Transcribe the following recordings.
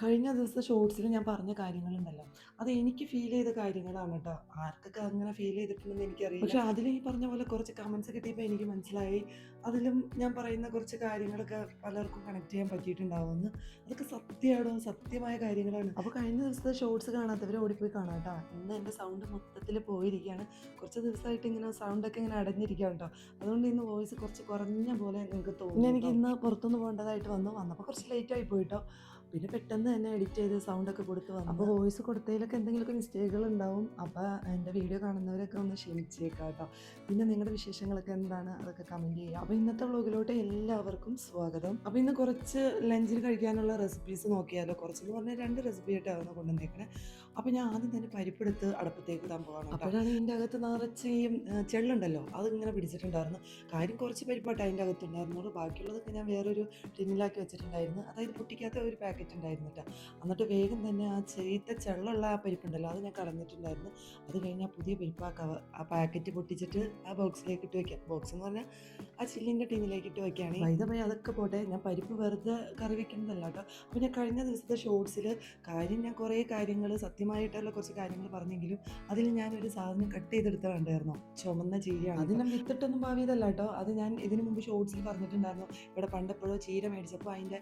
കഴിഞ്ഞ ദിവസത്തെ ഷോർട്സിൽ ഞാൻ പറഞ്ഞ കാര്യങ്ങളുണ്ടല്ലോ, അത് എനിക്ക് ഫീൽ ചെയ്ത കാര്യങ്ങളാണ് കേട്ടോ. ആർക്കൊക്കെ അങ്ങനെ ഫീൽ ചെയ്തിട്ടുണ്ടെന്ന് എനിക്കറിയില്ല. പക്ഷെ അതിൽ ഈ പറഞ്ഞ പോലെ കുറച്ച് കമൻസ് കിട്ടിയപ്പോൾ എനിക്ക് മനസ്സിലായി, അതിലും ഞാൻ പറയുന്ന കുറച്ച് കാര്യങ്ങളൊക്കെ പലർക്കും കണക്ട് ചെയ്യാൻ പറ്റിയിട്ടുണ്ടാവുമെന്ന്. അതൊക്കെ സത്യമാണോ, സത്യമായ കാര്യങ്ങളാണ്. അപ്പോൾ കഴിഞ്ഞ ദിവസത്തെ ഷോർട്സ് കാണാത്തവർ ഓടിപ്പോയി കാണാം കേട്ടോ. ഇന്ന് എൻ്റെ സൗണ്ട് മൊത്തത്തിൽ പോയിരിക്കുകയാണ്. കുറച്ച് ദിവസമായിട്ട് ഇങ്ങനെ സൗണ്ടൊക്കെ ഇങ്ങനെ അടഞ്ഞിരിക്കുകയാണ് കേട്ടോ. അതുകൊണ്ട് ഇന്ന് വോയിസ് കുറച്ച് കുറഞ്ഞ പോലെ നിങ്ങൾക്ക് തോന്നും. പിന്നെ എനിക്ക് ഇന്ന് പുറത്തുനിന്ന് പോകേണ്ടതായിട്ട് വന്നപ്പോൾ കുറച്ച് ലേറ്റ് ആയി പോയിട്ടോ. പിന്നെ പെട്ടെന്ന് തന്നെ എഡിറ്റ് ചെയ്ത് സൗണ്ടൊക്കെ കൊടുത്ത് വന്നു. അപ്പോൾ വോയിസ് കൊടുത്തതിലൊക്കെ എന്തെങ്കിലുമൊക്കെ മിസ്റ്റേക്കുകൾ ഉണ്ടാവും. അപ്പോൾ എൻ്റെ വീഡിയോ കാണുന്നവരൊക്കെ ഒന്ന് ക്ഷമിച്ചേക്കാം കേട്ടോ. പിന്നെ നിങ്ങളുടെ വിശേഷങ്ങളൊക്കെ എന്താണ്, അതൊക്കെ കമൻറ്റ് ചെയ്യുക. അപ്പോൾ ഇന്നത്തെ വ്ളോഗിലോട്ട് എല്ലാവർക്കും സ്വാഗതം. അപ്പോൾ ഇന്ന് കുറച്ച് ലഞ്ചിന് കഴിക്കാനുള്ള റെസിപ്പീസ് നോക്കിയാലോ. കുറച്ചെന്ന് പറഞ്ഞാൽ 2 റെസിപ്പി ആയിട്ടാണ് കൊണ്ടുവന്നേക്കണേ. അപ്പോൾ ഞാൻ ആദ്യം തന്നെ പരിപ്പെടുത്ത് അടുപ്പത്തേക്ക് ഇടാൻ പോവാണ്. അപ്പോഴാണ് ഇതിൻ്റെ അകത്ത് നിറച്ച് ഈ ചെള്ളുണ്ടല്ലോ, അതിങ്ങനെ പിടിച്ചിട്ടുണ്ടായിരുന്നു. കാര്യം കുറച്ച് പരിപ്പാട്ട് അതിൻ്റെ അകത്തുണ്ടായിരുന്നുള്ളൂ. ബാക്കിയുള്ളതൊക്കെ ഞാൻ വേറൊരു ടിന്നിലാക്കി വെച്ചിട്ടുണ്ടായിരുന്നു. അതായത് പൊട്ടിക്കാത്ത ഒരു പാക്കറ്റ് ഉണ്ടായിരുന്നു കേട്ടോ. എന്നിട്ട് വേഗം തന്നെ ആ ചീത്ത ചെള്ളുള്ള ആ പരിപ്പുണ്ടല്ലോ, അത് ഞാൻ കളഞ്ഞിട്ടുണ്ടായിരുന്നു. അത് കഴിഞ്ഞാൽ പുതിയ പരിപ്പ് ആ പാക്കറ്റ് പൊട്ടിച്ചിട്ട് ആ ബോക്സിലേക്ക് ഇട്ട് വെക്കാം. ബോക്സ് എന്ന് പറഞ്ഞാൽ ആ ചില്ലിൻ്റെ ടിന്നിലേക്ക് ഇട്ട് വെക്കുകയാണ്. വൈദമായി അതൊക്കെ പോട്ടെ, ഞാൻ പരിപ്പ് വെറുതെ കറി വെക്കുന്നതല്ല കേട്ടോ. അപ്പോൾ ഞാൻ കഴിഞ്ഞ ദിവസത്തെ ഷോർട്സിൽ ഞാൻ കുറേ കാര്യങ്ങൾ, സത്യമായിട്ടുള്ള കുറച്ച് കാര്യങ്ങൾ പറഞ്ഞെങ്കിലും അതിൽ ഞാനൊരു സാധനം കട്ട് ചെയ്തെടുത്ത കണ്ടായിരുന്നു. ചുമന്ന ചീരയാണ്. അത് ഞാൻ വിത്തിട്ടൊന്നും ഭാവിയതല്ല കേട്ടോ. അത് ഞാൻ ഇതിന് മുമ്പ് ഷോർട്സിൽ പറഞ്ഞിട്ടുണ്ടായിരുന്നു. ഇവിടെ പണ്ടെപ്പോഴോ ചീര മേടിച്ചപ്പോൾ അതിൻ്റെ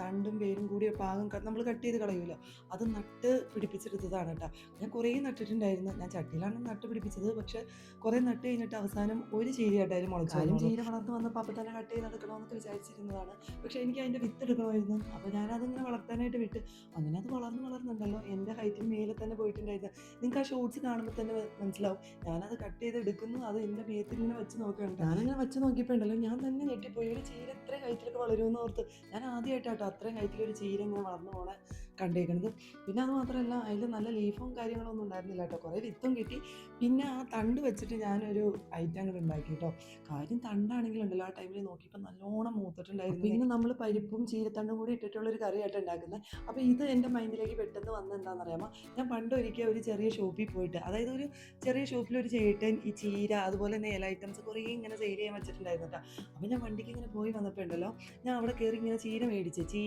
തണ്ടും വേരും കൂടി പാകം നമ്മൾ കട്ട് ചെയ്ത് കളയുമല്ലോ, അത് നട്ട് പിടിപ്പിച്ചെടുത്തതാണ് കേട്ടോ. ഞാൻ കുറേ നട്ടിട്ടുണ്ടായിരുന്നു. ഞാൻ ചട്ടിയിലാണ് നട്ട് പിടിപ്പിച്ചത്. പക്ഷേ കുറേ നട്ട് കഴിഞ്ഞിട്ട് അവസാനം ഒരു ചീരയായിട്ടായാലും മുളച്ചാലും ചീര വളർന്ന് വന്നപ്പോൾ അപ്പം തന്നെ കട്ട് ചെയ്തെടുക്കണമെന്നൊക്കെ വിചാരിച്ചിരുന്നതാണ്. പക്ഷേ എനിക്ക് അതിൻ്റെ വിത്ത് എടുക്കണമായിരുന്നു. അപ്പോൾ ഞാനതിങ്ങനെ വളർത്താനായിട്ട് വിട്ട്. അങ്ങനെ അത് വളർന്നുണ്ടല്ലോ, എൻ്റെ ഹൈറ്റിന് മേലെ തന്നെ പോയിട്ടുണ്ടായിരുന്നു. നിങ്ങൾക്ക് ആ ഷോർട്സ് കാണുമ്പോൾ തന്നെ മനസ്സിലാവും. ഞാനത് കട്ട് ചെയ്ത് എടുക്കുന്നു, അത് എൻ്റെ മേത്തിൽ ഇങ്ങനെ വെച്ച് നോക്കുകയാണ്. ഞാനിങ്ങനെ വെച്ച് നോക്കിയപ്പോൾ ഉണ്ടല്ലോ, ഞാൻ തന്നെ ഞെട്ടിപ്പോയി. ഒരു ചീര ഇത്ര ഹൈറ്റിലൊക്കെ വളരുമെന്ന് ഓർത്ത്. ഞാൻ ആദ്യമായിട്ടാട്ടോ അത്രയും ഹൈറ്റിലൊരു ചീര ഇങ്ങനെ വളർന്നു പോണെ കണ്ടേക്കണത്. പിന്നെ അത് മാത്രമല്ല, അതിൽ നല്ല ലീഫും കാര്യങ്ങളൊന്നും ഉണ്ടായിരുന്നില്ല കേട്ടോ. കുറേ വിത്തും കിട്ടി. പിന്നെ ആ തണ്ട് വെച്ചിട്ട് ഞാനൊരു ഐറ്റം അങ്ങോട്ട് ഉണ്ടാക്കി കേട്ടോ. കാര്യം തണ്ടാണെങ്കിലുണ്ടല്ലോ, ആ ടൈമിൽ നോക്കിയപ്പോൾ നല്ലോണം മൂത്തിട്ടുണ്ടായിരുന്നു. പിന്നെ നമ്മൾ പരിപ്പും ചീരത്തണ്ടും കൂടി ഇട്ടിട്ടുള്ളൊരു കറിയായിട്ട് ഉണ്ടാക്കുന്നത്. അപ്പോൾ ഇത് എൻ്റെ മൈൻഡിലേക്ക് പെട്ടെന്ന് വന്ന് എന്താണെന്നറിയാമോ, ഞാൻ പണ്ടൊരിക്കൽ ഒരു ചെറിയ ഷോപ്പിൽ പോയിട്ട്, അതായത് ഒരു ചെറിയ ഷോപ്പിൽ ഒരു ചേട്ടൻ ഈ ചീര അതുപോലെ തന്നെ ഇല ഐറ്റംസ് കുറേ ഇങ്ങനെ സെയിൽ ചെയ്യാൻ വെച്ചിട്ടുണ്ടായിരുന്നു കേട്ടോ. അപ്പോൾ ഞാൻ വണ്ടിക്ക് ഇങ്ങനെ പോയി വന്നപ്പോൾ ഉണ്ടല്ലോ, ഞാൻ അവിടെ കയറി ഇങ്ങനെ ചീര മേടിച്ച്,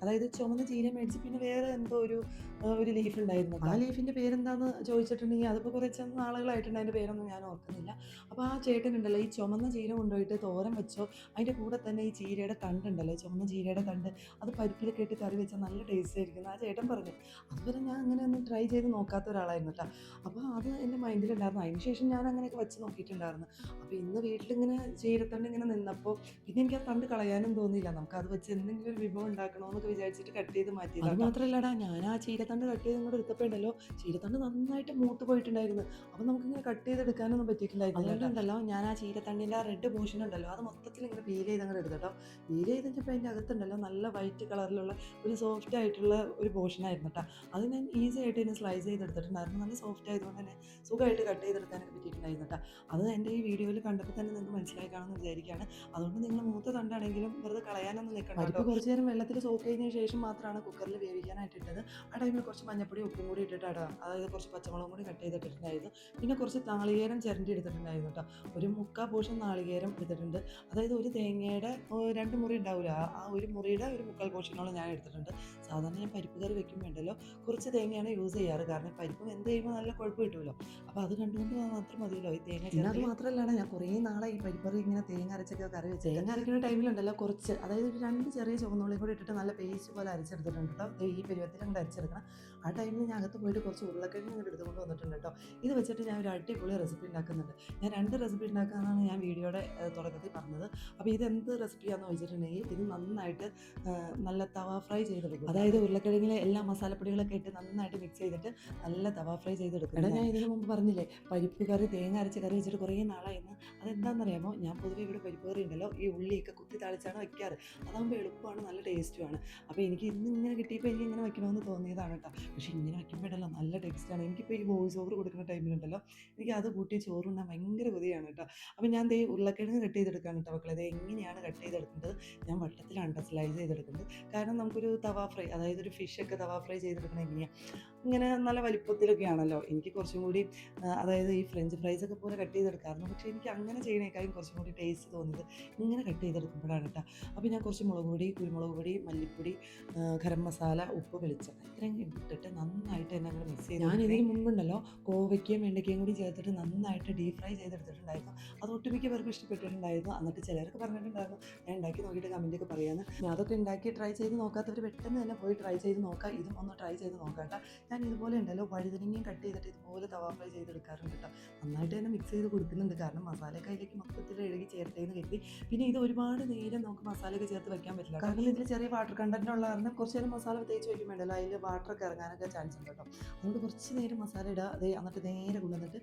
അതായത് ചുമന്ന ചീര മേടിച്ച്, പിന്നെ വേറെ എന്തോ ഒരു ലീഫ് ഉണ്ടായിരുന്നു. ആ ലീഫിൻ്റെ പേരെന്താണെന്ന് ചോദിച്ചിട്ടുണ്ടെങ്കിൽ അതിപ്പോൾ കുറച്ച് നാളുകളായിട്ടുണ്ട്, അതിൻ്റെ പേരൊന്നും ഞാൻ ഓർക്കുന്നില്ല. അപ്പോൾ ആ ചേട്ടനുണ്ടല്ലോ, ഈ ചുമന്ന ചീര കൊണ്ടുപോയിട്ട് തോരൻ വെച്ചോ, അതിൻ്റെ കൂടെ തന്നെ ഈ ചീരയുടെ തണ്ടുണ്ടല്ലോ, ചുമന്ന ചീരയുടെ തണ്ട്, അത് പരിപ്പിലൊക്കെ ഇട്ട് കറി വെച്ചാൽ നല്ല ടേസ്റ്റ് ആയിരിക്കും ആ ചേട്ടൻ പറഞ്ഞു. അതുവരെ ഞാൻ അങ്ങനെ ഒന്നും ട്രൈ ചെയ്ത് നോക്കാത്ത ഒരാളായിരുന്നു കേട്ടോ. അപ്പോൾ അത് എൻ്റെ മൈൻഡിലുണ്ടായിരുന്നു. അതിന് ശേഷം ഞാൻ അങ്ങനെയൊക്കെ വെച്ച് നോക്കിയിട്ടുണ്ടായിരുന്നു. അപ്പോൾ ഇന്ന് വീട്ടിലിങ്ങനെ ചീരത്തണ്ട് ഇങ്ങനെ നിന്നപ്പോൾ പിന്നെ എനിക്ക് ആ തണ്ട് കളയാനും തോന്നിയില്ല. നമുക്കത് വെച്ച് എന്തെങ്കിലും ഒരു വിഭവം ഉണ്ടാക്കണമെന്നൊക്കെ വിചാരിച്ചിട്ട് കട്ട് ചെയ്ത് മാറ്റിയത്. അത് മാത്രമല്ലടാ, ഞാൻ ആ ചീരത്തണ്ട് കട്ട് ചെയ്ത് ഇങ്ങോട്ട് എടുത്തപ്പോൾ ഉണ്ടല്ലോ, ചീരത്തണ്ട് നന്നായിട്ട് മൂത്ത് പോയിട്ടുണ്ടായിരുന്നു. അപ്പോൾ നമുക്കിങ്ങനെ കട്ട് ചെയ്തെടുക്കാനൊന്നും പറ്റിയിട്ടുണ്ടായിരുന്നില്ല. അതുകൊണ്ടുണ്ടല്ലോ, ഞാൻ ആ ചീരത്തണ്ടിൻ്റെ ആ റെഡ് പോർഷൻ ഉണ്ടല്ലോ, അത് മൊത്തത്തിൽ ഇങ്ങനെ പീൽ ചെയ്ത് അങ്ങോട്ട് എടുത്തട്ടോ. പീൽ ചെയ്തിട്ടപ്പോൾ അതിൻ്റെ അകത്തുണ്ടല്ലോ നല്ല വൈറ്റ് കളറിലുള്ള ഒരു സോഫ്റ്റ് ആയിട്ടുള്ള ഒരു പോർഷനായിരുന്നു കേട്ടോ. അത് ഞാൻ ഈസി ആയിട്ട് തന്നെ സ്ലൈസ് ചെയ്തെടുത്തിട്ടുണ്ടായിരുന്നു. നല്ല സോഫ്റ്റ് ആയതുകൊണ്ട് തന്നെ സുഖമായിട്ട് കട്ട് ചെയ്തെടുക്കാനൊക്കെ പറ്റിയിട്ടുണ്ടായിരുന്നു കേട്ടോ. അത് എൻ്റെ ഈ വീഡിയോയിൽ കണ്ടപ്പോൾ തന്നെ നിങ്ങൾക്ക് മനസ്സിലായി കാണുമെന്ന് വിചാരിക്കുകയാണ്. അതുകൊണ്ട് നിങ്ങൾ മൂത്ത തണ്ടാണെങ്കിലും വെറുതെ കളയാനൊന്നും നിൽക്കണം. പരിപ്പ് കുറച്ച് നേരം വെള്ളത്തിൽ സോക്ക് ചെയ്തതിന് ശേഷം മാത്രമാണ് കുക്കറിൽ വേവിക്കാനായിട്ട് ഇട്ടത്. ആ ടൈമിൽ കുറച്ച് മഞ്ഞപ്പൊടി ഉപ്പും കൂടി ഇട്ടിട്ട് ഇടാം. അതായത് കുറച്ച് പച്ചമുളകും കൂടി കട്ട് ചെയ്തിട്ടുണ്ടായിരുന്നു. പിന്നെ കുറച്ച് നാളികേരം ചിരണ്ടി എടുത്തിട്ടുണ്ടായിരുന്നു കേട്ടോ. ഒരു 3/4 പോർഷൻ നാളികേരം എടുത്തിട്ടുണ്ട്. അതായത് ഒരു തേങ്ങയുടെ 2 മുറി ഉണ്ടാവില്ല, ആ ഒരു മുറിയുടെ ഒരു 3/4 പോർഷനോളം ഞാൻ എടുത്തിട്ടുണ്ട്. സാധാരണ ഞാൻ പരിപ്പ് കറി വെക്കുമ്പോൾ ഉണ്ടല്ലോ, കുറച്ച് തേങ്ങയാണ് യൂസ് ചെയ്യാറ്. കാരണം പരിപ്പ് വെന്ത് കഴിയുമ്പോൾ നല്ല കുഴപ്പം കിട്ടുമല്ലോ. അപ്പോൾ അത് കണ്ടുകൊണ്ട് മാത്രം മതിയല്ലോ ഈ തേങ്ങ. പിന്നെ അത് മാത്രമല്ലാണ്, ഞാൻ കുറേ നാളെ ഈ പരിപ്പറി ഇങ്ങനെ തേങ്ങ അരച്ചൊക്കെ കറി വെച്ച്. തേങ്ങ അരയ്ക്കുന്ന ടൈമിലുണ്ടല്ലോ, കുറച്ച് അതായത് ഒരു 2 ചെറിയ ചുവന്നുള്ളിയും കൂടി ഇട്ടിട്ട് നല്ല പേസ്റ്റ് പോലെ അരച്ചെടുത്തിട്ടുണ്ട് കേട്ടോ. ഈ പരുവത്തിൽ അങ്ങോട്ട് അരച്ചെടുക്കണം. ആ ടൈമിൽ ഞാൻ അകത്ത് പോയിട്ട് കുറച്ച് ഉരുളക്കിഴങ്ങ് അങ്ങോട്ട് എടുത്തുകൊണ്ട് വന്നിട്ടുണ്ട് കേട്ടോ. ഇത് വെച്ചിട്ട് ഞാൻ ഒരു അടിപൊളി റെസിപ്പി ഉണ്ടാക്കുന്നുണ്ട്. ഞാൻ 2 റെസിപ്പി ഉണ്ടാക്കാമെന്നാണ് ഞാൻ വീഡിയോയുടെ തുടക്കത്തിൽ പറഞ്ഞത്. അപ്പോൾ ഇതെന്ത് റെസിപ്പിയാണെന്ന് ചോദിച്ചിട്ടുണ്ടെങ്കിൽ, ഇത് നന്നായിട്ട് നല്ല തവ ഫ്രൈ ചെയ്തെടുക്കും. അതായത് ഉരുളക്കിഴങ്ങിലെ എല്ലാ മസാലപ്പൊടികളൊക്കെ ഇട്ട് നന്നായിട്ട് മിക്സ് ചെയ്തിട്ട് നല്ല തവ ഫ്രൈ ചെയ്തെടുക്കും. എടാ, ഞാൻ ഇതിന് മുമ്പ് പറഞ്ഞില്ലേ, പരിപ്പ് കറി തേങ്ങ അരച്ച് കറി വെച്ചിട്ട് കുറേ നാളായിരുന്നു. അതെന്താണെന്നറിയാമോ, ഞാൻ പൊതുവെ ഇവിടെ പരിപ്പ് കറി ഉണ്ടല്ലോ, ഈ ഉള്ളിയൊക്കെ കുത്തി താളിച്ചാണ് വയ്ക്കാറ്. അതാകുമ്പോൾ എളുപ്പമാണ്, നല്ല ടേസ്റ്റുമാണ്. അപ്പോൾ എനിക്ക് ഇങ്ങനെ കിട്ടിയപ്പോൾ എനിക്ക് ഇങ്ങനെ വയ്ക്കണമെന്ന് തോന്നിയതാണ് കേട്ടോ. പക്ഷേ ഇങ്ങനെ വയ്ക്കുമ്പോഴല്ലോ നല്ല ടേസ്റ്റാണ്. എനിക്കിപ്പോൾ ഈ വോയിസ് ഓവർ കൊടുക്കുന്ന ടൈമിലുണ്ടല്ലോ, എനിക്ക് അത് കൂട്ടി ചോറുണ്ടാൻ ഭയങ്കര കൊതിയാണ് കേട്ടോ. അപ്പോൾ ഞാൻ ദേ ഉരുളക്കിഴങ്ങ് കട്ട് ചെയ്തെടുക്കുകയാണ് കേട്ടോ മക്കളെ. അത് എങ്ങനെയാണ് കട്ട് ചെയ്തെടുക്കേണ്ടത്, ഞാൻ വട്ടത്തിലാണ് സ്ലൈസ് ചെയ്തെടുക്കുന്നത്. കാരണം നമുക്കൊരു തവ ഫ്രൈ, അതായത് ഒരു ഫിഷൊക്കെ തവ ഫ്രൈ ചെയ്തെടുക്കണം എങ്ങനെയാണ്, ഇങ്ങനെ നല്ല വലിപ്പത്തിലൊക്കെ ആണല്ലോ. എനിക്ക് കുറച്ചും കൂടി അതായത് ഈ ഫ്രഞ്ച് ഫ്രൈസൊക്കെ പോലെ കട്ട് ചെയ്തെടുക്കാറുണ്ട്. പക്ഷേ എനിക്ക് അങ്ങനെ ചെയ്യണേക്കാളും കുറച്ചും കൂടി ടേസ്റ്റ് തോന്നിയത് ഇങ്ങനെ കട്ട് ചെയ്തെടുക്കുമ്പോഴാണ് കേട്ടോ. അപ്പോൾ ഞാൻ കുറച്ച് മുളക് പൊടി, കുരുമുളക് പൊടി, മല്ലിപ്പൊടി, ഗരം മസാല, ഉപ്പ് വെളിച്ചെണ്ണ ഇത്രയും ഇട്ടിട്ട് നന്നായിട്ട് തന്നെ അങ്ങ് മിക്സ് ചെയ്ത് ഞാൻ ഇതിന് മുമ്പുണ്ടല്ലോ കോവയ്ക്കയും വെണ്ടയ്ക്കയും കൂടി ചേർത്തിട്ട് നന്നായിട്ട് ഡീപ് ഫ്രൈ ചെയ്തെടുത്തിട്ടുണ്ടായിരുന്നു. അത് ഒട്ടുമിക്ക പേർക്ക് ഇഷ്ടപ്പെട്ടിട്ടുണ്ടായിരുന്നു. എന്നിട്ട് ചിലർക്ക് പറഞ്ഞിട്ടുണ്ടായിരുന്നു ഞാൻ ഉണ്ടാക്കി നോക്കിയിട്ട് കമൻറ്റൊക്കെ പറയാമെന്ന്. ഞാൻ അതൊക്കെ ഉണ്ടാക്കി ട്രൈ ചെയ്ത് നോക്കാത്തവർ പെട്ടെന്ന് തന്നെ പോയി ട്രൈ ചെയ്ത് നോക്കാം. ഇതും ഒന്ന് ട്രൈ ചെയ്ത് നോക്കാം കേട്ടോ. ഞാൻ ഇതുപോലെ ഉണ്ടല്ലോ വഴുതനങ്ങയും കട്ട് ചെയ്തിട്ട് ഇതുപോലെ തവ ഫ്രൈ ചെയ്തെടുക്കാറുണ്ട് കേട്ടോ. നന്നായിട്ട് തന്നെ മിക്സ് ചെയ്ത് കൊടുക്കുന്നുണ്ട്. കാരണം മസാലയൊക്കെ അതിലേക്ക് മൊത്തത്തിൽ എഴുകി ചേർത്തേന്ന് കരുതി. പിന്നെ ഇത് ഒരുപാട് നേരം നമുക്ക് മസാലയൊക്കെ ചേർത്ത് വെക്കാൻ പറ്റില്ല. കാരണം ഇതിൽ ചെറിയ വാട്ടർ കണ്ടന്റ് ഉള്ള കാരണം കുറച്ച് നേരം മസാല തേച്ച് വയ്ക്കും വേണ്ടല്ലോ, അതിൽ വാട്ടറൊക്കെ ഇറങ്ങാനൊക്കെ ചാൻസ് ഉണ്ട് കേട്ടോ. അതുകൊണ്ട് കുറച്ച് നേരം മസാല ഇടുക, അത് എന്നിട്ട് നേരെ കൊണ്ടുവന്നിട്ട്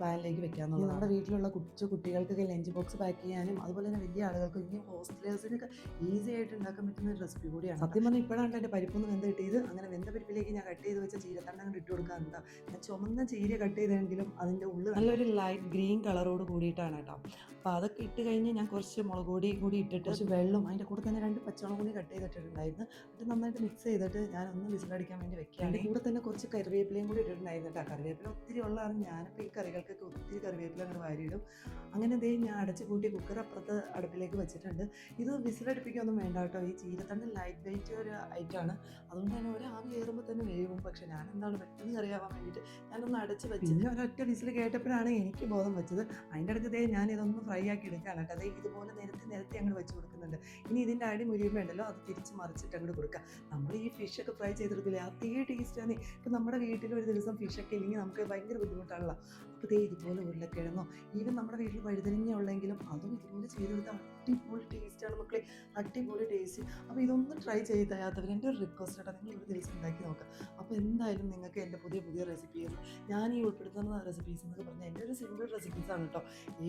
പാനിലേക്ക് വെക്കാമെന്നുള്ളത്. നമ്മുടെ വീട്ടിലുള്ള കുട്ടികൾക്കൊക്കെ ലഞ്ച് ബോക്സ് പാക്ക് ചെയ്യാനും അതുപോലെ തന്നെ വലിയ ആളുകൾക്ക് ഇനി ഹോസ്റ്റലേഴ്സിനൊക്കെ ഈസി ആയിട്ട് ഉണ്ടാക്കാൻ പറ്റുന്ന ഒരു റെസിപ്പി കൂടിയാണ്. സത്യം പറഞ്ഞാൽ ഇപ്പോഴാണ് എൻ്റെ പരിപ്പൊന്ന് വെന്ത് കിട്ടിയത്. അങ്ങനെ വെന്ത പരിപ്പിലേക്ക് ഞാൻ കട്ട് ചെയ്ത് വെച്ച ചീരത്തണ്ട അങ്ങോട്ട് ഇട്ട് കൊടുക്കാറുണ്ട്. ഞാൻ ചുമന്ന ചീര കട്ട് ചെയ്തെങ്കിലും അതിൻ്റെ ഉള്ളിൽ നല്ലൊരു ലൈറ്റ് ഗ്രീൻ കളറോട് കൂടിയിട്ടാണ് കേട്ടോ. അപ്പോൾ അതൊക്കെ ഇട്ട് കഴിഞ്ഞ് ഞാൻ കുറച്ച് മുളക് പൊടി കൂടി ഇട്ടിട്ട് കുറച്ച് വെള്ളം അതിൻ്റെ കൂടെ തന്നെ 2 പച്ചമുളക് കൂടി കട്ട് ചെയ്തിട്ടുണ്ടായിരുന്നു. എന്നിട്ട് നന്നായിട്ട് മിക്സ് ചെയ്തിട്ട് ഞാൻ ഒന്ന് വിസിലടിക്കാൻ വേണ്ടി വെക്കുക. അതിൻ്റെ കൂടെ തന്നെ കുറച്ച് കറിവേപ്പിലയും കൂടി ഇട്ടിട്ടുണ്ടായിരുന്നു കേട്ടോ. കറിവേപ്പില ഒത്തിരി ഉള്ളതാണ്. ഞാനിപ്പോൾ ഈ കറികൾക്കൊക്കെ ഒത്തിരി കറിവേപ്പില അങ്ങോട്ട് വാരിയിടും. അങ്ങനെ ഞാൻ അടച്ച് കൂട്ടി കുക്കർ അപ്പുറത്ത് അടുപ്പിലേക്ക് വെച്ചിട്ടുണ്ട്. ഇത് വിസിലടുപ്പിക്കൊന്നും വേണ്ട കേട്ടോ. ഈ ചീരത്തണ്ട് ലൈറ്റ് വെയിറ്റ് ഒരു ഐറ്റമാണ്. അതുകൊണ്ട് തന്നെ ഒരാവി കയറുമ്പോൾ തന്നെ വേവും. പക്ഷെ ഞാൻ എന്താണ് പെട്ടെന്ന് കറിയാവാൻ വേണ്ടിയിട്ട് ഞാനൊന്ന് അടച്ച് വെച്ച് പിന്നെ ഒരൊറ്റ വിസിൽ കേട്ടപ്പോഴാണ് എനിക്ക് ബോധം വെച്ചത്. അതിൻ്റെ അടുത്ത് ഞാൻ ഇതൊന്ന് ഫ്രൈ ആക്കി എടുക്കുകയാണ് കേട്ടോ. ഇതുപോലെ നിരത്തി അങ്ങോട്ട് വെച്ച് കൊടുക്കുന്നുണ്ട്. ഇനി ഇതിൻ്റെ അടി മുരിയുമ്പോൾ ഉണ്ടല്ലോ അത് തിരിച്ച് മറിച്ചിട്ട് അങ്ങോട്ട് കൊടുക്കുക. നമ്മൾ ഈ ഫിഷൊക്കെ ഫ്രൈ ചെയ്തെടുക്കില്ലേ, അതേ ടേസ്റ്റാണ്. ഇപ്പം നമ്മുടെ വീട്ടിൽ ഒരു ദിവസം ഫിഷൊക്കെ ഇല്ലെങ്കിൽ നമുക്ക് ഭയങ്കര ബുദ്ധിമുട്ടാണല്ലോ. അപ്പോൾ ഇതുപോലെ ഉരുളക്കിഴങ്ങോ ഈവൻ നമ്മുടെ വീട്ടിൽ വഴുതനങ്ങ ഉള്ളെങ്കിലും അതും ഇതുപോലെ ചെയ്തെടുത്താൽ അടിപൊളി ടേസ്റ്റാണ് മക്കളെ, അടിപൊളി ടേസ്റ്റ്. അപ്പോൾ ഇതൊന്ന് ട്രൈ ചെയ്താത്തവർ എൻ്റെ ഒരു റിക്വസ്റ്റ് ആയിട്ട് നിങ്ങൾ ഒരു ദിവസം ഉണ്ടാക്കി നോക്കാം. അപ്പോൾ എന്തായാലും നിങ്ങൾക്ക് എൻ്റെ പുതിയ റെസിപ്പീസ് ഞാൻ ഈ ഉൾപ്പെടുത്തുന്ന റെസിപ്പീസ് എന്നൊക്കെ പറഞ്ഞാൽ എൻ്റെ ഒരു സിമ്പിൾ റെസിപ്പീസാണ് കേട്ടോ.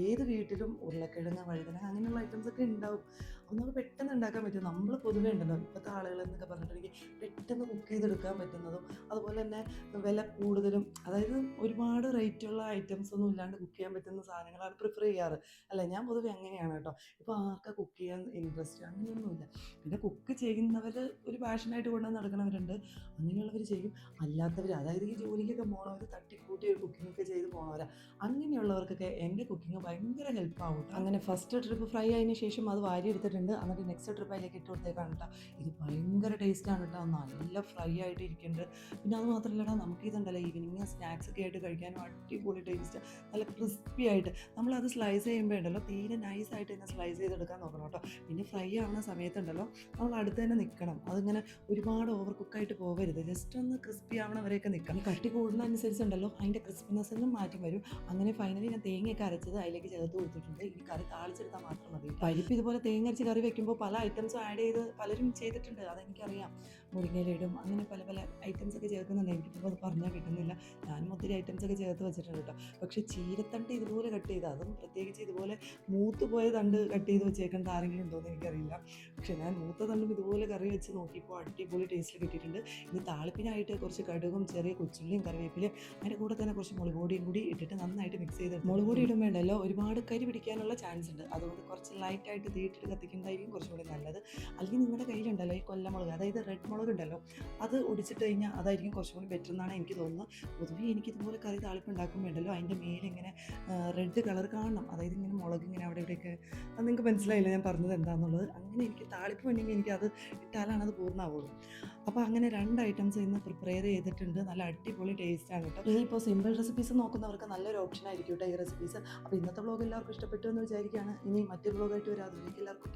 ഏത് വീട്ടിലും ഉരുളക്കിഴങ്ങ് വഴുതനങ്ങ അങ്ങനെയുള്ള ഐറ്റംസൊക്കെ ഉണ്ടാവും. അപ്പോൾ നമുക്ക് പെട്ടെന്ന് ഉണ്ടാക്കാൻ പറ്റും. നമ്മൾ പൊതുവേ ഉണ്ടല്ലോ ഇപ്പോഴത്തെ ആളുകൾ എന്നൊക്കെ പറഞ്ഞിട്ടുണ്ടെങ്കിൽ പെട്ടെന്ന് കുക്ക് ചെയ്തെടുക്കാൻ പറ്റുന്നതും അതുപോലെ തന്നെ വില കൂടുതലും, അതായത് ഒരുപാട് റേറ്റുള്ള ഐറ്റംസ് ഒന്നും ഇല്ലാണ്ട് കുക്ക് ചെയ്യാൻ പറ്റുന്ന സാധനങ്ങളാണ് പ്രിഫർ ചെയ്യാറ് അല്ലേ. ഞാൻ പൊതുവെ അങ്ങനെയാണ് കേട്ടോ. ഇപ്പോൾ ആർക്കാ കുക്ക് ചെയ്യാൻ ഇൻട്രസ്റ്റ് അങ്ങനെയൊന്നുമില്ല. പിന്നെ കുക്ക് ചെയ്യുന്നവർ ഒരു പാഷനായിട്ട് കൊണ്ടുവന്ന് നടക്കുന്നവരുണ്ട്, അങ്ങനെയുള്ളവർ ചെയ്യും. അല്ലാത്തവർ അതായത് ഈ ജോലിക്കൊക്കെ പോകണവർ തട്ടിക്കൂട്ടി ഒരു കുക്കിങ്ങൊക്കെ ചെയ്ത് പോകണവരാ. അങ്ങനെയുള്ളവർക്കൊക്കെ എൻ്റെ കുക്കിങ് ഭയങ്കര ഹെൽപ്പാവും. അങ്ങനെ ഫസ്റ്റ് ട്രിപ്പ് ഫ്രൈ ആയതിനു ശേഷം അത് വാരി എടുത്തിട്ടുണ്ട്. എന്നിട്ട് നെക്സ്റ്റ് ട്രിപ്പ് അതിലേക്ക് ഇട്ട് കൊടുത്തേക്കാണ് കേട്ടോ. ഇത് ഭയങ്കര ടേസ്റ്റാണ് കേട്ടോ. നല്ല ഫ്രൈ ആയിട്ട് ഇരിക്കുന്നുണ്ട്. പിന്നെ അത് മാത്രമല്ലടാ, നമുക്കിതുണ്ടല്ലോ ഈവനിങ് സ്നാക്സ് ഒക്കെ ആയിട്ട് കഴിക്കാനും അടിപൊളി ടേസ്റ്റ്. നല്ല ക്രിസ്പി ആയിട്ട് നമ്മളത് സ്ലൈസ് ചെയ്യുമ്പോൾ ഉണ്ടല്ലോ തീരെ നൈസായിട്ട് തന്നെ സ്ലൈസ് ചെയ്തെടുക്കാൻ നോക്കണം കേട്ടോ. പിന്നെ ഫ്രൈ ആവുന്ന സമയത്തുണ്ടല്ലോ നമ്മൾ അടുത്ത് തന്നെ നിൽക്കണം. അതിങ്ങനെ ഒരുപാട് ഓവർ കുക്കായിട്ട് പോകരുത്. ജസ്റ്റ് ഒന്ന് ക്രിസ്പി ആവണവരെയൊക്കെ നിൽക്കണം. കട്ടി കൂടുന്നതനുസരിച്ചുണ്ടല്ലോ അതിൻ്റെ ക്രിസ്പിനെസ്സിനും മാറ്റം വരും. അങ്ങനെ ഫൈനലി ഞാൻ തേങ്ങയൊക്കെ അരച്ചത് അതിലേക്ക് ചേർത്ത് കൊടുത്തിട്ടുണ്ട്. ഈ കറി താളിച്ചെടുത്താൽ മാത്രം മതി. പരിപ്പ് ഇതുപോലെ തേങ്ങ അരച്ച് കറി വെക്കുമ്പോൾ പല ഐറ്റംസും ആഡ് ചെയ്ത് പലരും ചെയ്തിട്ടുണ്ട്, അതെനിക്കറിയാം. മുരിങ്ങയിലിടും അങ്ങനെ പല ഐറ്റംസൊക്കെ ചേർക്കുന്നുണ്ട്. എനിക്കിപ്പോൾ അത് പറഞ്ഞാൽ കിട്ടുന്നില്ല. ഞാനും ഒത്തിരി ഐറ്റംസൊക്കെ ചേർത്ത് വെച്ചിട്ടുണ്ട് കേട്ടോ. പക്ഷേ ചീരത്തണ്ട് ഇതുപോലെ കട്ട് ചെയ്ത്, അതും പ്രത്യേകിച്ച് ഇതുപോലെ മൂത്ത് പോയ തണ്ട് കട്ട് ചെയ്ത് വെച്ചേക്കേണ്ട ആരെങ്കിലും ഉണ്ടോയെന്ന് എനിക്കറിയില്ല. പക്ഷേ ഞാൻ മൂത്ത തണ്ടും ഇതുപോലെ കറി വെച്ച് നോക്കിയപ്പോൾ അടിപൊളി ടേസ്റ്റ് കിട്ടിയിട്ടുണ്ട്. ഇനി താളിപ്പിനായിട്ട് കുറച്ച് കടുകും ചെറിയ കൊച്ചുള്ളിയും കറിവേപ്പിലയും അതിൻ്റെ കൂടെ തന്നെ കുറച്ച് മുളക് പൊടിയും കൂടി ഇട്ടിട്ട് നന്നായിട്ട് മിക്സ് ചെയ്ത് മുളക് പൊടി ഇടുമ്പോൾ ഉണ്ടല്ലോ ഒരുപാട് കരി പിടിക്കാനുള്ള ചാൻസ് ഉണ്ട്. അതുകൊണ്ട് കുറച്ച് ലൈറ്റായിട്ട് തീയിട്ടിട്ട് കത്തിക്കുന്നതായിരിക്കും കുറച്ചും കൂടി നല്ലത്. അല്ലെങ്കിൽ നിങ്ങളുടെ കയ്യിലുണ്ടല്ലോ ഈ കൊല്ലമുളക്, അതായത് റെഡ് മുളക് ഉണ്ടല്ലോ, അത് ഒടിച്ചിട്ട് കഴിഞ്ഞാൽ അതായിരിക്കും കുറച്ചും കൂടി ബെറ്റർ എന്നാണ് എനിക്ക് തോന്നുന്നത്. പൊതുവേ എനിക്കിതുപോലെ കറി താളിപ്പ് ഉണ്ടാക്കുമ്പോൾ ഉണ്ടല്ലോ അതിൻ്റെ മേലെ ഇങ്ങനെ റെഡ് കളർ കാണണം. അതായത് ഇങ്ങനെ മുളക് ഇങ്ങനെ അവിടെ ഇവിടെയൊക്കെ, അത് നിങ്ങൾക്ക് മനസ്സിലായില്ല ഞാൻ പറഞ്ഞത് എന്താണെന്നുള്ളത്. അങ്ങനെ എനിക്ക് താളിപ്പ് വേണമെങ്കിൽ എനിക്കത് ഇട്ടാലാണ് അത് പൂർണ്ണമാവുള്ളൂ. അപ്പോൾ അങ്ങനെ 2 ഐറ്റംസ് ഇന്ന് പ്രിപ്പയർ ചെയ്തിട്ടുണ്ട്. നല്ല അടിപൊളി ടേസ്റ്റാണ് കേട്ടോ. ഇനിയിപ്പോൾ സിമ്പിൾ റെസിപ്പീസ് നോക്കുന്നവർക്ക് നല്ലൊരു ഓപ്ഷൻ ആയിരിക്കും കേട്ടോ ഈ റെസിപ്പീസ്. അപ്പോൾ ഇന്നത്തെ വ്ളോഗ് എല്ലാവർക്കും ഇഷ്ടപ്പെട്ടു എന്ന് വിചാരിക്കുകയാണ്. ഇനി മറ്റു വ്ളോഗായിട്ട് വരാം. അതിലേക്ക് എല്ലാവർക്കും